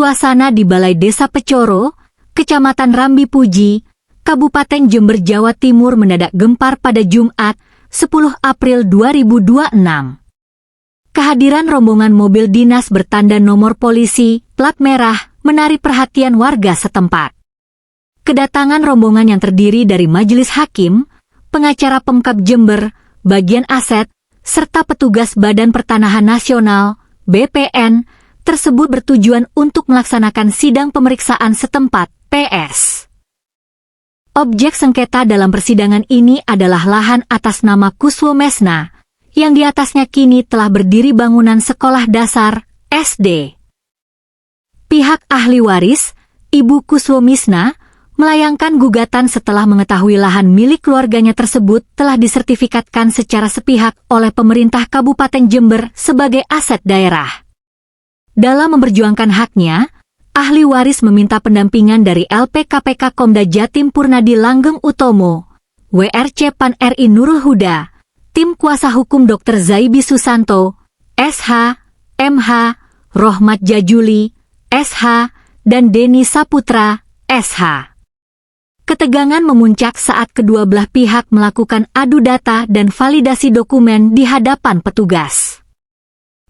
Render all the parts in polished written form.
Suasana di Balai Desa Pecoro, Kecamatan Rambi Puji, Kabupaten Jember, Jawa Timur mendadak gempar pada Jumat, 10 April 2026. Kehadiran rombongan mobil dinas bertanda nomor polisi, plat merah, menarik perhatian warga setempat. Kedatangan rombongan yang terdiri dari majelis hakim, pengacara Pemkab Jember, bagian aset, serta petugas Badan Pertanahan Nasional, BPN, tersebut bertujuan untuk melaksanakan sidang pemeriksaan setempat, PS. Objek sengketa dalam persidangan ini adalah lahan atas nama Kuswo Mesna, yang di atasnya kini telah berdiri bangunan sekolah dasar, SD. Pihak ahli waris, Ibu Kuswo Misna, melayangkan gugatan setelah mengetahui lahan milik keluarganya tersebut telah disertifikatkan secara sepihak oleh pemerintah Kabupaten Jember sebagai aset daerah. Dalam memperjuangkan haknya, ahli waris meminta pendampingan dari LPKPK Komda Jatim Purnadi Langgeng Utomo, WRC PAN RI Nurul Huda, tim kuasa hukum Dr. Zaibi Susanto, SH, MH, Rohmat Jajuli, SH, dan Deni Saputra, SH. Ketegangan memuncak saat kedua belah pihak melakukan adu data dan validasi dokumen di hadapan petugas.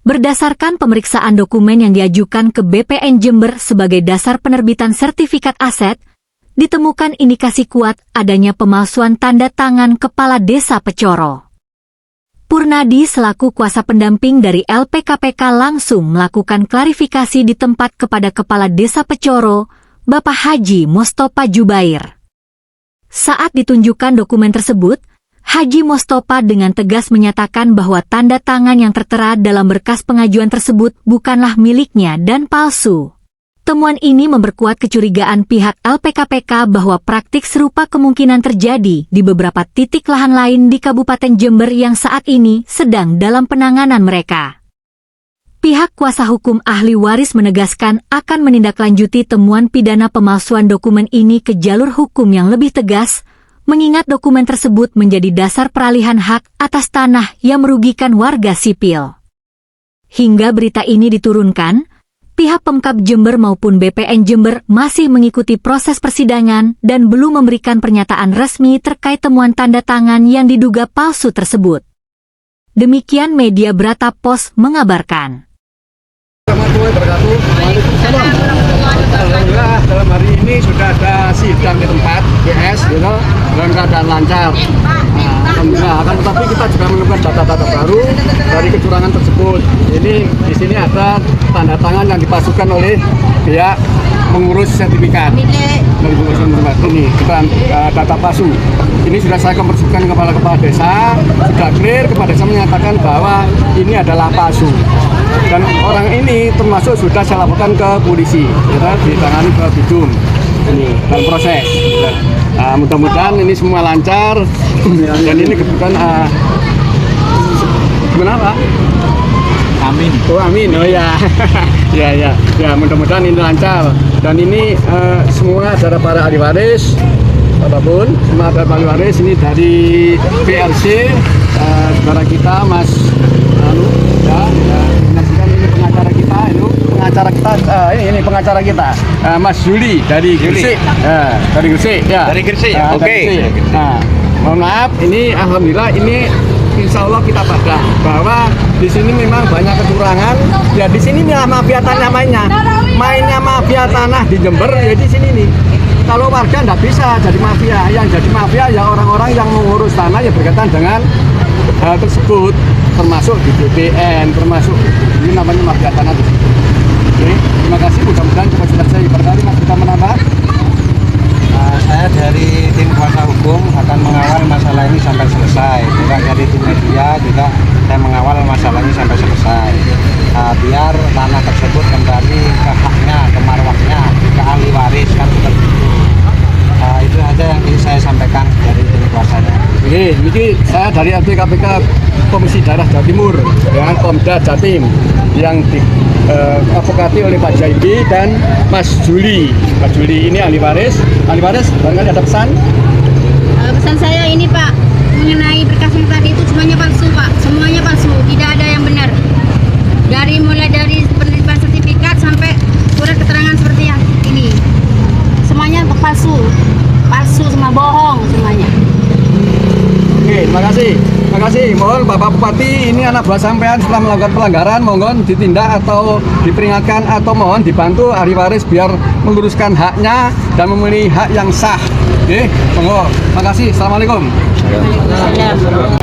Berdasarkan pemeriksaan dokumen yang diajukan ke BPN Jember sebagai dasar penerbitan sertifikat aset, ditemukan indikasi kuat adanya pemalsuan tanda tangan Kepala Desa Pecoro. Purnadi selaku kuasa pendamping dari LPKPK langsung melakukan klarifikasi di tempat kepada Kepala Desa Pecoro, Bapak Haji Mostopa Jubair. Saat ditunjukkan dokumen tersebut, Haji Mostopa dengan tegas menyatakan bahwa tanda tangan yang tertera dalam berkas pengajuan tersebut bukanlah miliknya dan palsu. Temuan ini memperkuat kecurigaan pihak LPKPK bahwa praktik serupa kemungkinan terjadi di beberapa titik lahan lain di Kabupaten Jember yang saat ini sedang dalam penanganan mereka. Pihak kuasa hukum ahli waris menegaskan akan menindaklanjuti temuan pidana pemalsuan dokumen ini ke jalur hukum yang lebih tegas, mengingat dokumen tersebut menjadi dasar peralihan hak atas tanah yang merugikan warga sipil. Hingga berita ini diturunkan, pihak Pemkab Jember maupun BPN Jember masih mengikuti proses persidangan dan belum memberikan pernyataan resmi terkait temuan tanda tangan yang diduga palsu tersebut. Demikian media Brata Pos mengabarkan. Alhamdulillah dalam hari ini sudah ada sidang di tempat PS dalam keadaan lancar. Alhamdulillah, akan tetapi kita juga menemukan data-data baru dari kecurangan tersebut. Ini di sini ada tanda tangan yang dipalsukan oleh pihak mengurus sertifikat. Ini bukan data palsu. Ini sudah saya konversikan kepada kepala desa, sudah clear, kepala desa menyatakan bahwa ini adalah palsu. Dan orang ini termasuk sudah saya laporkan ke polisi, ditangani ke Bidum. Ini dalam proses. Mudah-mudahan ini semua lancar dan ini kebutuhan gimana Pak? Amin. Oh amin. Oh ya. ya mudah-mudahan ini lancar dan ini semua adalah para ahli waris apapun, semua adalah ahli waris ini dari PRC saudara kita Mas menyaksikan ini pengacara kita ini pengacara kita Mas Juli dari Gresik. Dari Gresik ya. Dari Gresik. Oke. Nah, mohon maaf ini alhamdulillah ini insya Allah kita pada bahwa di sini memang banyak kecurangan. Ya di sini mafia tanah mainnya mafia tanah di Jember ya di sini nih. Kalau warga nggak bisa jadi mafia, yang jadi mafia ya orang-orang yang mengurus tanah yang berkaitan dengan hal tersebut, termasuk di BPN, termasuk ini namanya mafia tanah di situ. Oke, terima kasih. Mudah-mudahan cepat selesai. Barangkali Mas kita menambah. Saya dari tim kuasa hukum akan mengawal masalah ini sampai selesai. Juga dari tim media juga saya mengawal masalah ini sampai selesai. Biar tanah tersebut kembali ke haknya, ke marwahnya, ke ahli waris kan seperti itu. Itu aja yang ingin saya sampaikan dari tim kuasanya. Oke, ini saya dari LPKPK Komisi Daerah Jawa Timur dengan Komda Jatim yang diadvokasi oleh Pak Jaibi dan Mas Juli. Mas Juli ini ahli waris. Ahli waris, barangkali ada pesan? Pesan saya ini Pak, mengenai berkas yang tadi itu semuanya palsu Pak, semuanya palsu, tidak ada yang benar. Mulai dari penerbitan sertifikat sampai surat keterangan kasih. Mohon Bapak Bupati, ini anak buah sampean setelah melakukan pelanggaran, mohon ditindak atau diperingatkan atau mohon dibantu ahli waris biar meluruskan haknya dan memilih hak yang sah. Oke, monggo. Makasih. Assalamualaikum. Waalaikumsalam.